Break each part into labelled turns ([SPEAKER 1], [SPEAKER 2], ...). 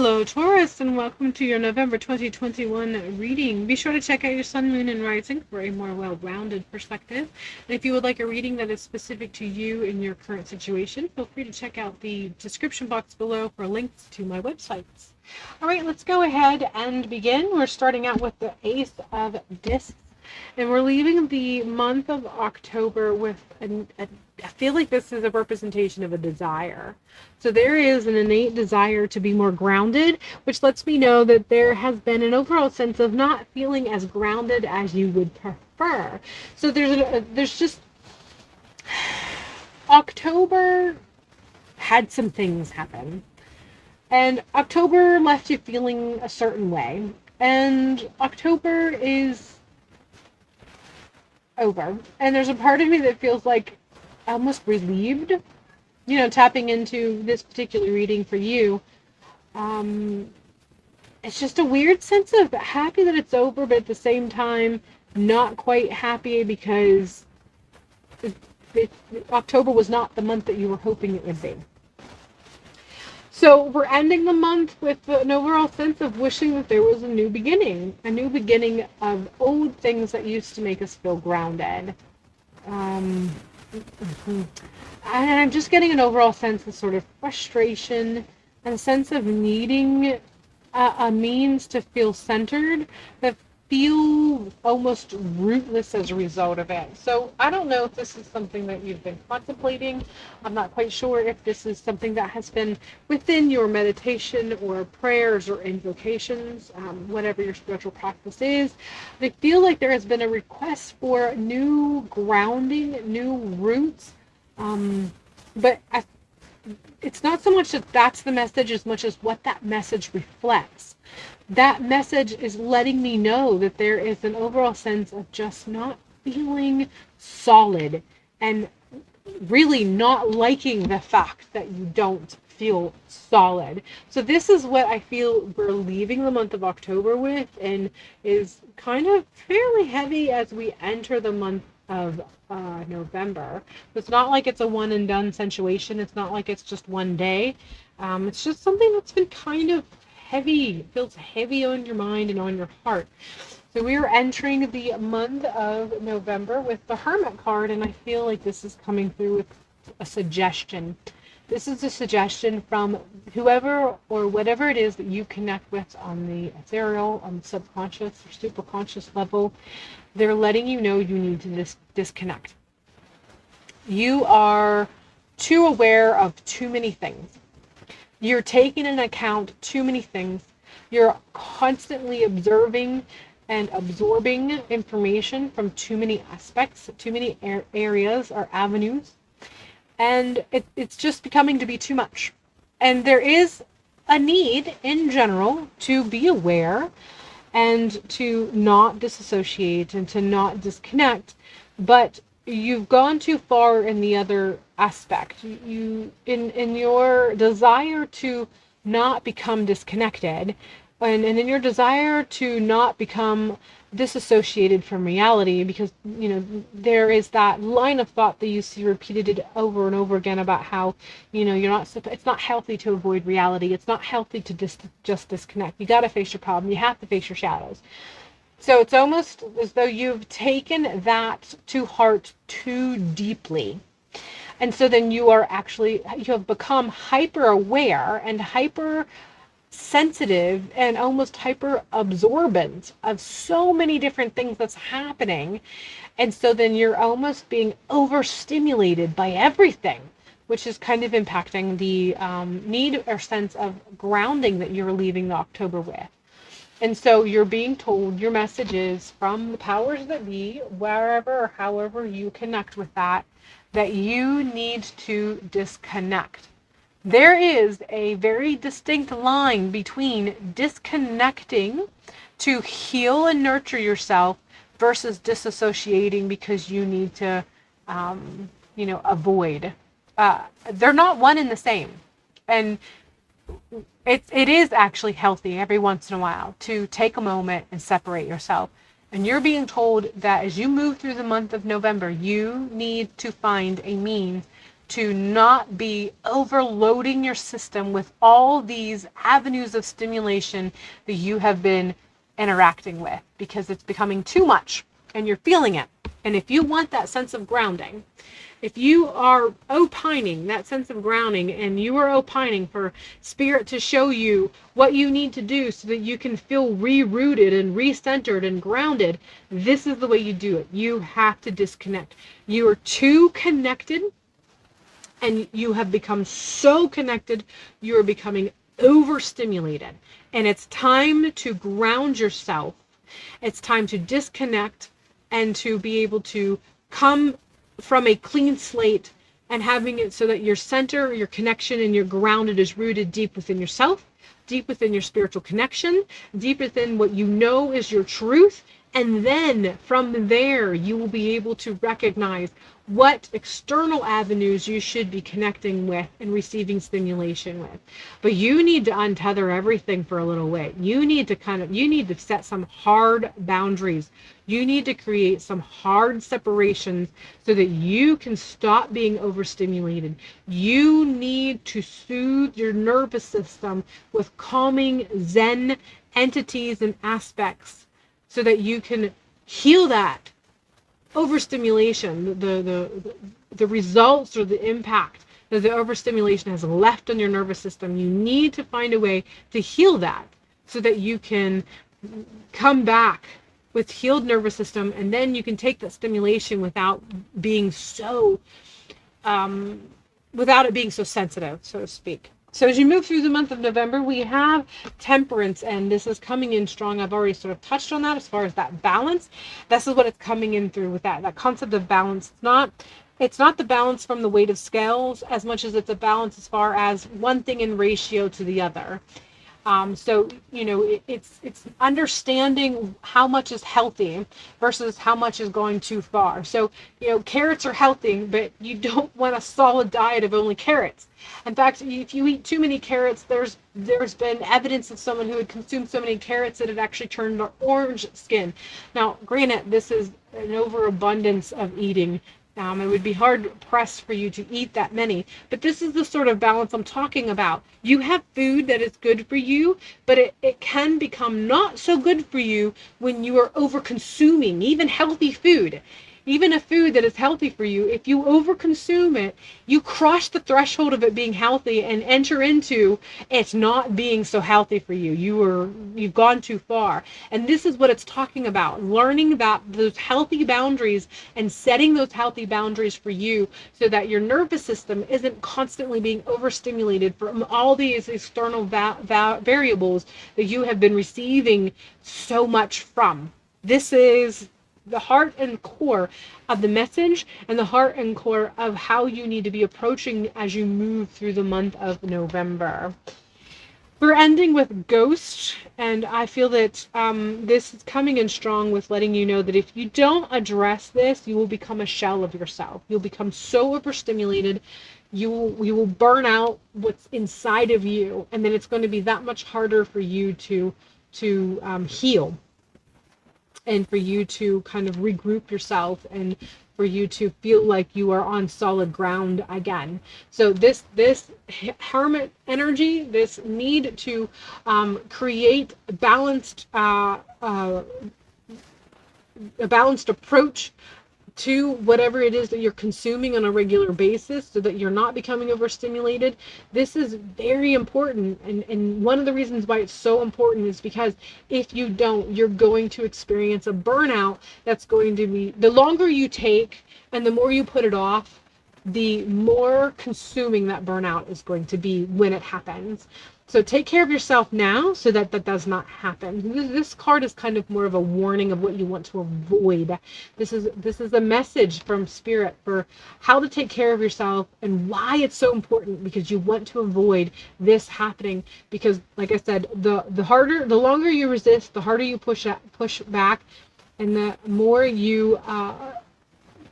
[SPEAKER 1] Hello, Taurus, and welcome to your November 2021 reading. Be sure to check out your sun, moon, and rising for a more well-rounded perspective. And if you would like a reading that is specific to you in your current situation, feel free to check out the description box below for links to my websites. All right, let's go ahead and begin. We're starting out with the Ace of Discs, and we're leaving the month of October with I feel like this is a representation of a desire. So there is an innate desire to be more grounded, which lets me know that there has been an overall sense of not feeling as grounded as you would prefer. So there's just October had some things happen. And October left you feeling a certain way. And October is over. And there's a part of me that feels like almost relieved, tapping into this particular reading for you. It's just a weird sense of happy that it's over, but at the same time, not quite happy because October was not the month that you were hoping it would be. So we're ending the month with an overall sense of wishing that there was a new beginning of old things that used to make us feel grounded. And I'm just getting an overall sense of sort of frustration and a sense of needing a means to feel centered that feel almost rootless as a result of it. So I don't know if this is something that you've been contemplating. I'm not quite sure if this is something that has been within your meditation or prayers or invocations, whatever your spiritual practice is. I feel like there has been a request for new grounding, new roots, but it's not so much that that's the message as much as what that message reflects. That message is letting me know that there is an overall sense of just not feeling solid and really not liking the fact that you don't feel solid. So this is what I feel we're leaving the month of October with, and is kind of fairly heavy as we enter the month of November. It's not like it's a one and done situation. It's not like it's just one day. It's just something that's been kind of heavy. It feels heavy on your mind and on your heart. So we are entering the month of November with the Hermit card, and I feel like this is coming through with a suggestion. This is a suggestion from whoever or whatever it is that you connect with on the ethereal, on the subconscious or superconscious level. They're letting you know you need to disconnect. You are too aware of too many things. You're taking into account too many things. You're constantly observing and absorbing information from too many aspects, too many areas or avenues. And it's just becoming to be too much. And there is a need in general to be aware and to not disassociate and to not disconnect, but you've gone too far in the other aspect. You in your desire to not become disconnected, and in your desire to not become disassociated from reality, because there is that line of thought that you see repeated over and over again about how you're not. It's not healthy to avoid reality. It's not healthy to just disconnect. You got to face your problem. You have to face your shadows. So it's almost as though you've taken that to heart too deeply. And so then you have become hyper aware and hyper sensitive and almost hyper absorbent of so many different things that's happening. And so then you're almost being overstimulated by everything, which is kind of impacting the need or sense of grounding that you're leaving the October with. And so you're being told your message is from the powers that be, wherever or however you connect with that you need to disconnect. There is a very distinct line between disconnecting to heal and nurture yourself versus disassociating because you need to, avoid. They're not one and the same. And it is actually healthy every once in a while to take a moment and separate yourself. And you're being told that as you move through the month of November, you need to find a means to not be overloading your system with all these avenues of stimulation that you have been interacting with, because it's becoming too much and you're feeling it. And if you want that sense of grounding, if you are opining that sense of grounding, and you are opining for spirit to show you what you need to do so that you can feel re-rooted and re-centered and grounded, this is the way you do it. You have to disconnect. You are too connected, and you have become so connected, you are becoming overstimulated. And it's time to ground yourself. It's time to disconnect and to be able to come from a clean slate, and having it so that your center, your connection, and your grounded is rooted deep within yourself, deep within your spiritual connection, deep within what you know is your truth. And then from there, you will be able to recognize what external avenues you should be connecting with and receiving stimulation with. But you need to untether everything for a little bit. You need to set some hard boundaries. You need to create some hard separations so that you can stop being overstimulated. You need to soothe your nervous system with calming Zen entities and aspects so that you can heal that overstimulation, the results or the impact that the overstimulation has left on your nervous system. You need to find a way to heal that so that you can come back with healed nervous system, and then you can take that stimulation without being so without it being so sensitive, so to speak. So as you move through the month of November, we have Temperance, and this is coming in strong. I've already sort of touched on that as far as that balance. This is what it's coming in through with that concept of balance. It's not the balance from the weight of scales as much as it's a balance as far as one thing in ratio to the other. So, it's understanding how much is healthy versus how much is going too far. So, carrots are healthy, but you don't want a solid diet of only carrots. In fact, if you eat too many carrots, there's been evidence of someone who had consumed so many carrots that it actually turned orange skin. Now, granted, this is an overabundance of eating. It would be hard pressed for you to eat that many, but this is the sort of balance I'm talking about. You have food that is good for you, but it can become not so good for you when you are over consuming even healthy food. Even a food that is healthy for you, if you overconsume it, you cross the threshold of it being healthy and enter into it's not being so healthy for you. You've gone too far. And this is what it's talking about, learning that those healthy boundaries and setting those healthy boundaries for you so that your nervous system isn't constantly being overstimulated from all these external variables that you have been receiving so much from. This is the heart and core of the message, and the heart and core of how you need to be approaching as you move through the month of November. We're ending with Ghost, and I feel that this is coming in strong with letting you know that if you don't address this, you will become a shell of yourself. You'll become so overstimulated, you will burn out what's inside of you, and then it's going to be that much harder for you to heal, and for you to kind of regroup yourself, and for you to feel like you are on solid ground again. So this Hermit energy, this need to create a balanced approach to whatever it is that you're consuming on a regular basis so that you're not becoming overstimulated. This is very important. And one of the reasons why it's so important is because if you don't, you're going to experience a burnout that's going to be, the longer you take and the more you put it off, the more consuming that burnout is going to be when it happens. So take care of yourself now so that that does not happen. This card is kind of more of a warning of what you want to avoid. This is a message from Spirit for how to take care of yourself and why it's so important, because you want to avoid this happening. Because, like I said, the longer you resist, the harder you push back, and the more you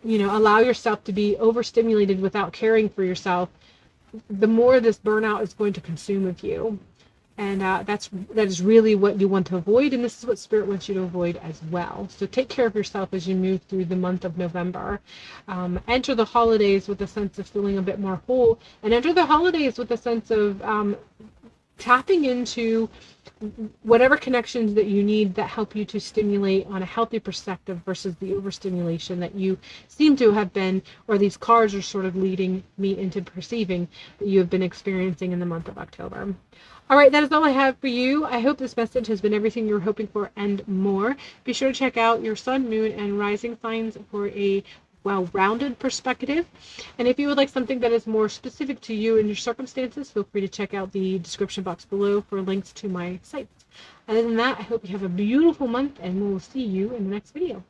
[SPEAKER 1] allow yourself to be overstimulated without caring for yourself, the more this burnout is going to consume of you. And that is really what you want to avoid, and this is what Spirit wants you to avoid as well. So take care of yourself as you move through the month of November. Enter the holidays with a sense of feeling a bit more whole, and enter the holidays with a sense of tapping into whatever connections that you need that help you to stimulate on a healthy perspective versus the overstimulation that you seem to have been, or these cards are sort of leading me into perceiving that you have been experiencing in the month of October. All right, that is all I have for you. I hope this message has been everything you were hoping for and more. Be sure to check out your sun, moon, and rising signs for a well-rounded perspective. And if you would like something that is more specific to you and your circumstances, feel free to check out the description box below for links to my sites. Other than that, I hope you have a beautiful month, and we'll see you in the next video.